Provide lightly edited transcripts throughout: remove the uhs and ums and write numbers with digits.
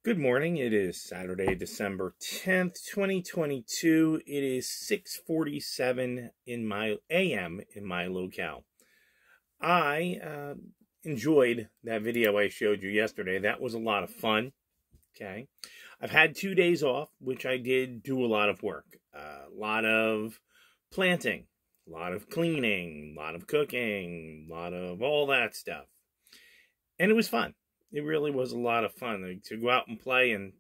Good morning. It is Saturday, December 10th, 2022. It is 6:47 in my AM in my locale. I enjoyed that video I showed you yesterday. That was a lot of fun. Okay. I've had 2 days off, which I did do a lot of work. A lot of planting, a lot of cleaning, a lot of cooking, a lot of all that stuff. And it was fun. It really was a lot of fun to go out and play and,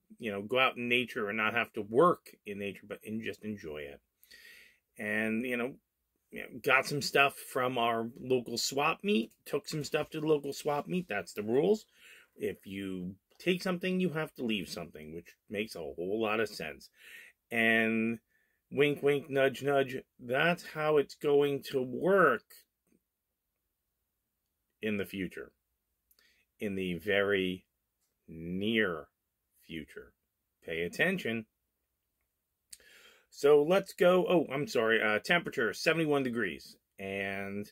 go out in nature and not have to work in nature, but just enjoy it. And, got some stuff from our local swap meet, took some stuff to the local swap meet. That's the rules. If you take something, you have to leave something, which makes a whole lot of sense. And wink, wink, nudge, nudge. That's how it's going to work in the future. In the very near future. Pay attention. So let's go. Oh, I'm sorry. Temperature 71 degrees and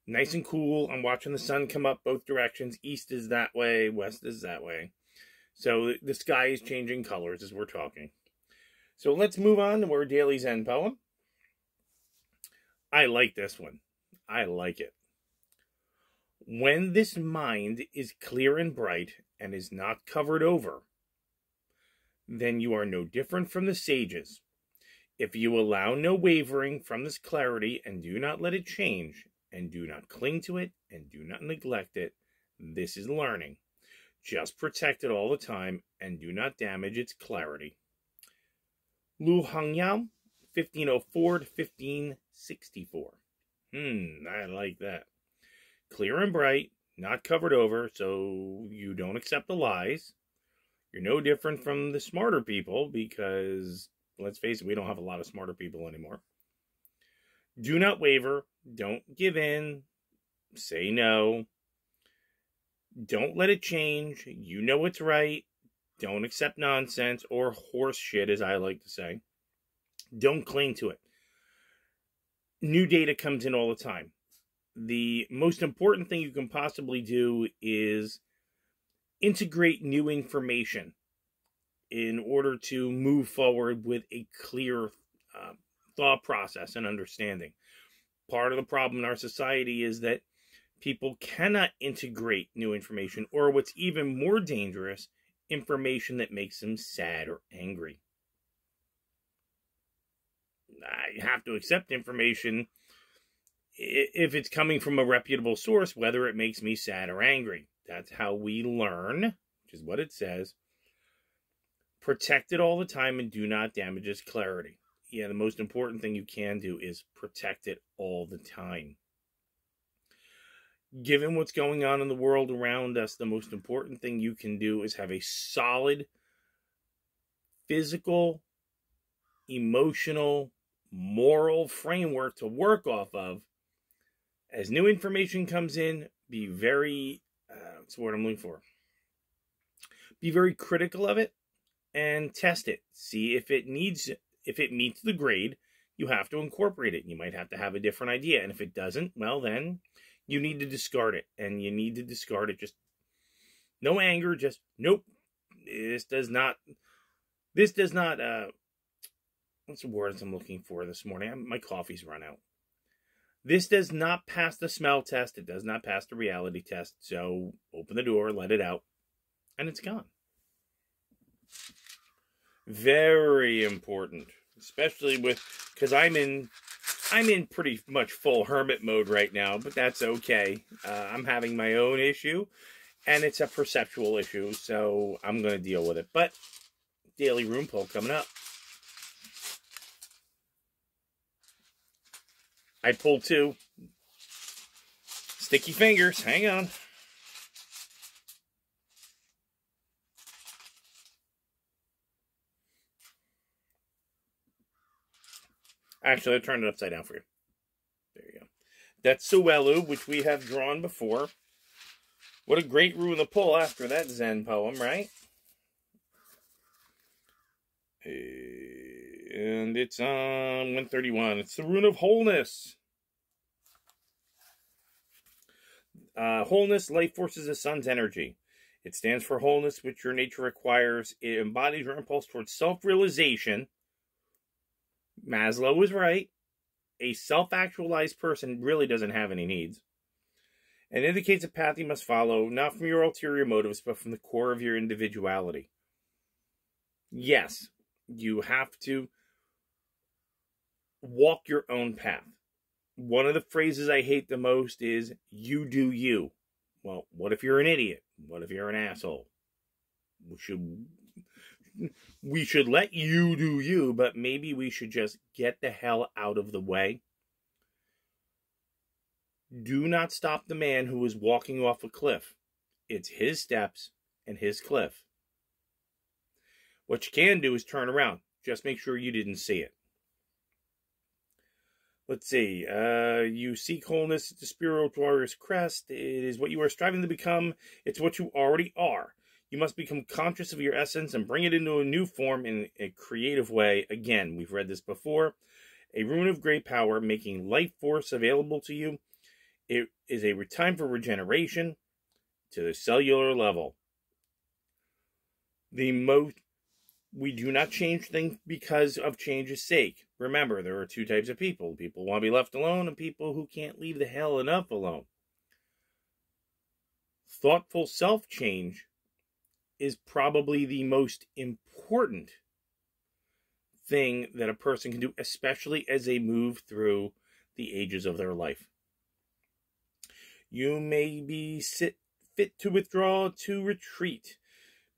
nice and cool. I'm watching the sun come up both directions. East is that way. West is that way. So the sky is changing colors as we're talking. So let's move on to our daily Zen poem. I like this one. I like it. When this mind is clear and bright and is not covered over, then you are no different from the sages. If you allow no wavering from this clarity and do not let it change, and do not cling to it, and do not neglect it, this is learning. Just protect it all the time and do not damage its clarity. Lu Hangyao, 1504 to 1564. I like that. Clear and bright, not covered over, so you don't accept the lies. You're no different from the smarter people because, let's face it, we don't have a lot of smarter people anymore. Do not waver. Don't give in. Say no. Don't let it change. You know what's right. Don't accept nonsense or horse shit, as I like to say. Don't cling to it. New data comes in all the time. The most important thing you can possibly do is integrate new information in order to move forward with a clear thought process and understanding. Part of the problem in our society is that people cannot integrate new information, or what's even more dangerous, information that makes them sad or angry. I have to accept information if it's coming from a reputable source, whether it makes me sad or angry. That's how we learn, which is what it says. Protect it all the time and do not damage its clarity. Yeah, the most important thing you can do is protect it all the time. Given what's going on in the world around us, the most important thing you can do is have a solid physical, emotional, moral framework to work off of. As new information comes in, be very, what's the word I'm looking for? Be very critical of it and test it. See if it meets the grade, you have to incorporate it. You might have to have a different idea. And if it doesn't, well, then you need to discard it. And you need to discard it. Just no anger, just nope. This does not, what's the words I'm looking for this morning? My coffee's run out. This does not pass the smell test. It does not pass the reality test. So open the door, let it out, and it's gone. Very important, especially because I'm in pretty much full hermit mode right now, but that's okay. I'm having my own issue, and it's a perceptual issue, so I'm going to deal with it. But daily room pull coming up. I pulled 2. Sticky fingers. Hang on. Actually, I turned it upside down for you. There you go. That's Suelu, which we have drawn before. What a great rune to pull after that Zen poem, right? And it's on 131. It's the rune of Wholeness. Wholeness, life force is the sun's energy. It stands for wholeness, which your nature requires. It embodies your impulse towards self-realization. Maslow was right. A self-actualized person really doesn't have any needs. And indicates a path you must follow, not from your ulterior motives, but from the core of your individuality. Yes, you have to walk your own path. One of the phrases I hate the most is, you do you. Well, what if you're an idiot? What if you're an asshole? We should let you do you, but maybe we should just get the hell out of the way. Do not stop the man who is walking off a cliff. It's his steps and his cliff. What you can do is turn around. Just make sure you didn't see it. Let's see. You seek wholeness at the spiritual warrior's crest. It is what you are striving to become. It's what you already are. You must become conscious of your essence and bring it into a new form in a creative way. Again, we've read this before. A rune of great power, making life force available to you. It is a time for regeneration to the cellular level. We do not change things because of change's sake. Remember, there are two types of people. People who want to be left alone and people who can't leave the hell enough alone. Thoughtful self-change is probably the most important thing that a person can do, especially as they move through the ages of their life. You may be fit to withdraw, to retreat,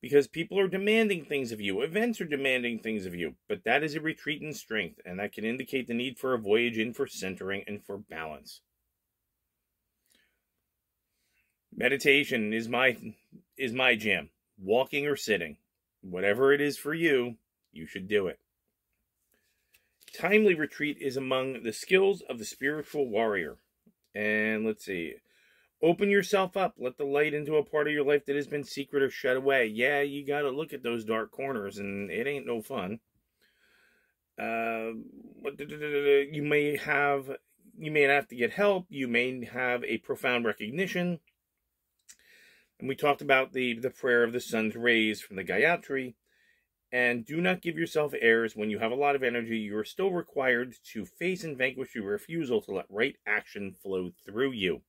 because people are demanding things of you. Events are demanding things of you, but that is a retreat in strength, and that can indicate the need for a voyage in for centering and for balance. Meditation is my jam. Walking or sitting. Whatever it is for you, you should do it. Timely retreat is among the skills of the spiritual warrior. And let's see. Open yourself up. Let the light into a part of your life that has been secret or shut away. Yeah, you got to look at those dark corners, and it ain't no fun. You may have to get help. You may have a profound recognition. And we talked about the prayer of the sun's rays from the Gayatri. And do not give yourself airs. When you have a lot of energy, you are still required to face and vanquish your refusal to let right action flow through you.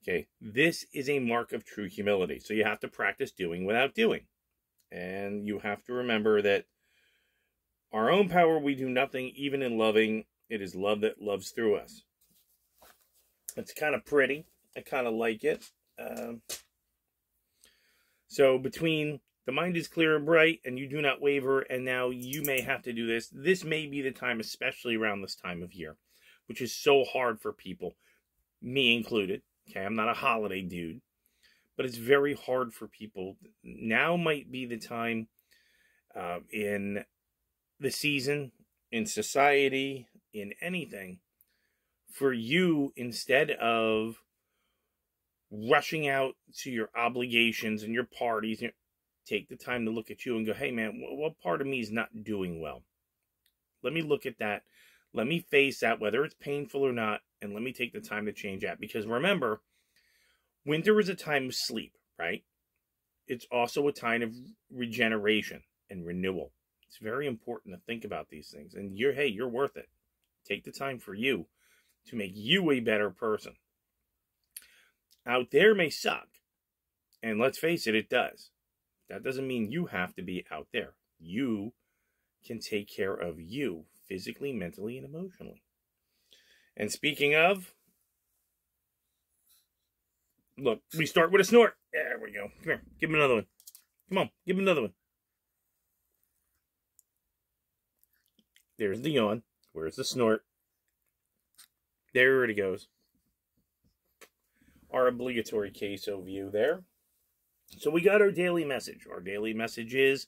Okay, this is a mark of true humility. So you have to practice doing without doing. And you have to remember that our own power, we do nothing, even in loving. It is love that loves through us. It's kind of pretty. I kind of like it. So between the mind is clear and bright and you do not waver, and now you may have to do this. This may be the time, especially around this time of year, which is so hard for people, me included. Okay, I'm not a holiday dude, but it's very hard for people. Now might be the time in the season, in society, in anything, for you, instead of rushing out to your obligations and your parties, take the time to look at you and go, hey man, what part of me is not doing well? Let me look at that. Let me face that, whether it's painful or not, and let me take the time to change that. Because remember, winter is a time of sleep, right? It's also a time of regeneration and renewal. It's very important to think about these things. And you're worth it. Take the time for you to make you a better person. Out there may suck. And let's face it, it does. That doesn't mean you have to be out there. You can take care of you physically, mentally, and emotionally. And speaking of, look, we start with a snort. There we go. Come here. Give him another one. Come on. Give him another one. There's the yawn. Where's the snort? There it goes. Our obligatory queso view there. So we got our daily message. Our daily message is,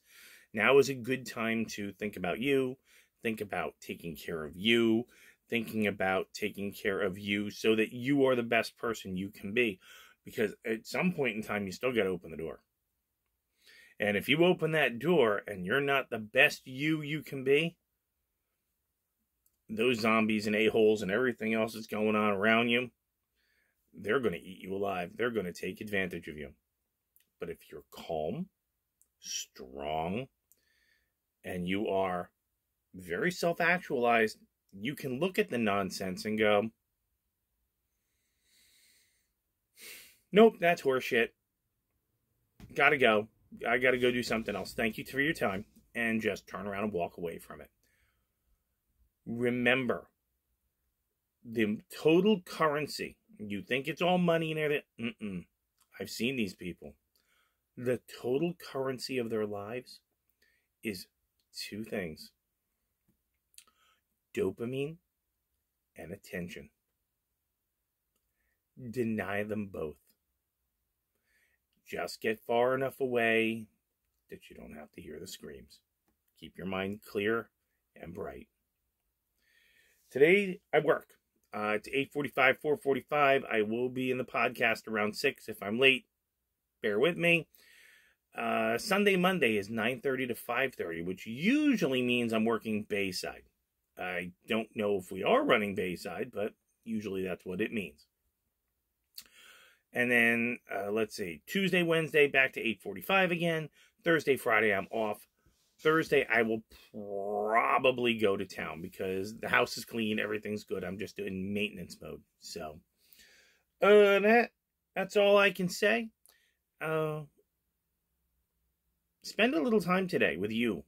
now is a good time to think about you, think about taking care of you, thinking about taking care of you so that you are the best person you can be. Because at some point in time, you still got to open the door. And if you open that door and you're not the best you can be, those zombies and a-holes and everything else that's going on around you, they're going to eat you alive. They're going to take advantage of you. But if you're calm, strong, and you are very self-actualized, you can look at the nonsense and go, nope, that's horseshit. Gotta go. I gotta go do something else. Thank you for your time. And just turn around and walk away from it. Remember, the total currency, you think it's all money and everything. I've seen these people. The total currency of their lives is two things: dopamine and attention. Deny them both. Just get far enough away that you don't have to hear the screams. Keep your mind clear and bright. Today, I work. It's 8:45, 4:45. I will be in the podcast around 6. If I'm late, bear with me. Sunday, Monday is 9:30 to 5:30, which usually means I'm working Bayside. I don't know if we are running Bayside, but usually that's what it means. And then, let's see, Tuesday, Wednesday, back to 8:45 again. Thursday, Friday, I'm off. Thursday, I will probably go to town because the house is clean, everything's good. I'm just in maintenance mode. So, that's all I can say. Spend a little time today with you.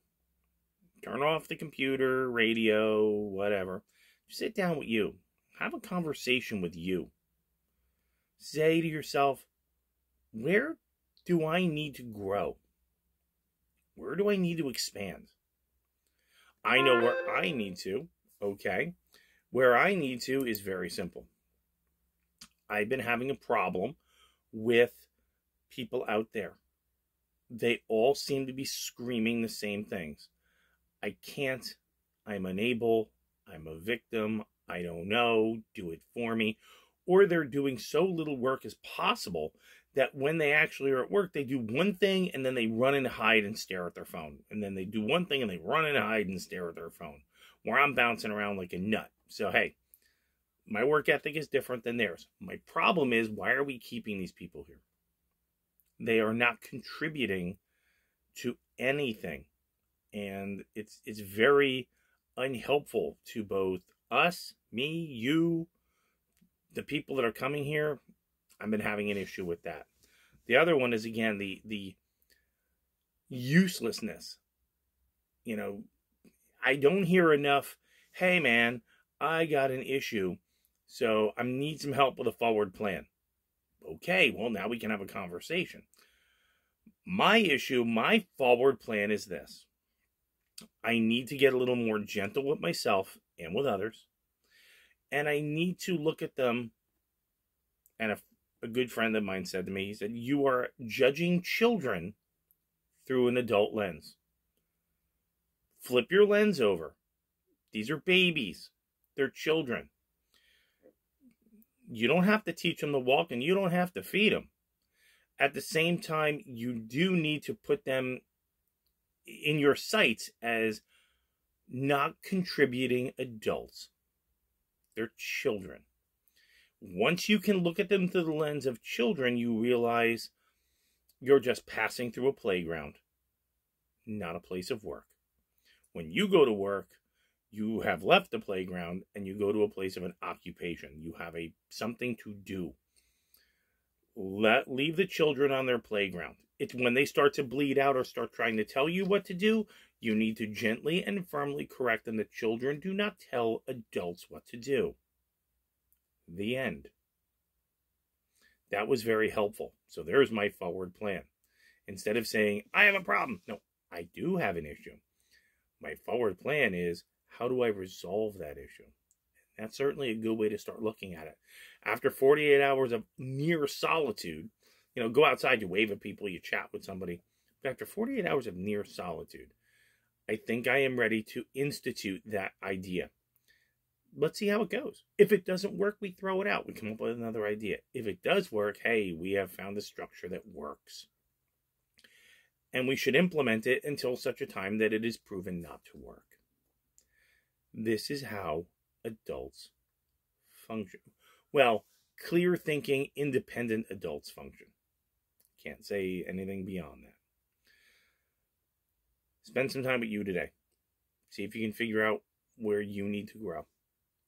Turn off the computer, radio, whatever. Just sit down with you. Have a conversation with you. Say to yourself, where do I need to grow? Where do I need to expand? I know where I need to. Okay. Where I need to is very simple. I've been having a problem with people out there. They all seem to be screaming the same things. I can't. I'm unable. I'm a victim. I don't know. Do it for me. Or they're doing so little work as possible that when they actually are at work, they do one thing and then they run and hide and stare at their phone. And then they do one thing and they run and hide and stare at their phone. Where I'm bouncing around like a nut. So, hey, my work ethic is different than theirs. My problem is, why are we keeping these people here? They are not contributing to anything. And it's very unhelpful to both us, me, you, the people that are coming here. I've been having an issue with that. The other one is, again, the uselessness. You know, I don't hear enough, hey man, I got an issue, so I need some help with a forward plan. Okay, well, now we can have a conversation. My issue, my forward plan is this. I need to get a little more gentle with myself and with others. And I need to look at them. And a good friend of mine said to me, he said, you are judging children through an adult lens. Flip your lens over. These are babies. They're children. You don't have to teach them to walk and you don't have to feed them. At the same time, you do need to put them in your sights as not contributing adults. They're children. Once you can look at them through the lens of children, you realize you're just passing through a playground, not a place of work. When you go to work, you have left the playground and you go to a place of an occupation. You have something to do. Leave the children on their playground. It's when they start to bleed out or start trying to tell you what to do, you need to gently and firmly correct them that children do not tell adults what to do. The end. That was very helpful. So there's my forward plan. Instead of saying, I have a problem. No, I do have an issue. My forward plan is, how do I resolve that issue? That's certainly a good way to start looking at it. After 48 hours of near solitude, go outside, you wave at people, you chat with somebody. But after 48 hours of near solitude, I think I am ready to institute that idea. Let's see how it goes. If it doesn't work, we throw it out. We come up with another idea. If it does work, hey, we have found a structure that works. And we should implement it until such a time that it is proven not to work. This is how adults function. Well, clear thinking, independent adults function. Can't say anything beyond that. Spend some time with you today. See if you can figure out where you need to grow.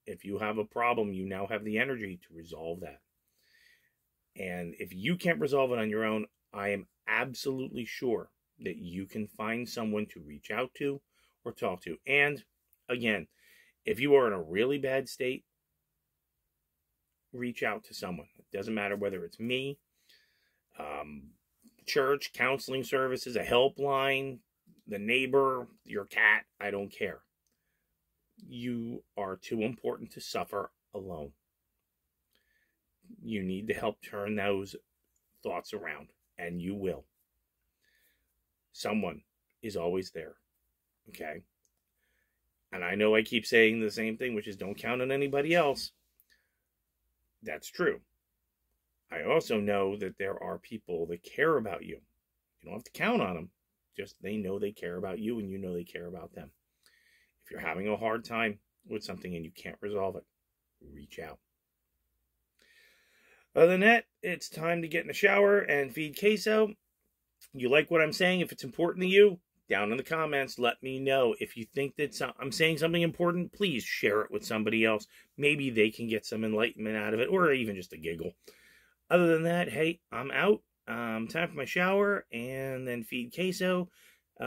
If you have a problem, you now have the energy to resolve that. And if you can't resolve it on your own, I am absolutely sure that you can find someone to reach out to or talk to. And again, if you are in a really bad state, reach out to someone. It doesn't matter whether it's me, church, counseling services, a helpline, the neighbor, your cat, I don't care. You are too important to suffer alone. You need to help turn those thoughts around, and you will. Someone is always there, okay? And I know I keep saying the same thing, which is don't count on anybody else. That's true. I also know that there are people that care about you. You don't have to count on them. Just they know they care about you, and you know they care about them. If you're having a hard time with something and you can't resolve it, reach out. Other than that, it's time to get in the shower and feed Queso. You like what I'm saying? If it's important to you, down in the comments, let me know. If you think that I'm saying something important, please share it with somebody else. Maybe they can get some enlightenment out of it, or even just a giggle. Other than that, hey, I'm out. Time for my shower, and then feed Queso,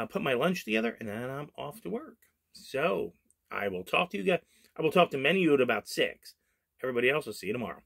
put my lunch together, and then I'm off to work. So, I will talk to you guys. I will talk to many of you at about 6. Everybody else, will see you tomorrow.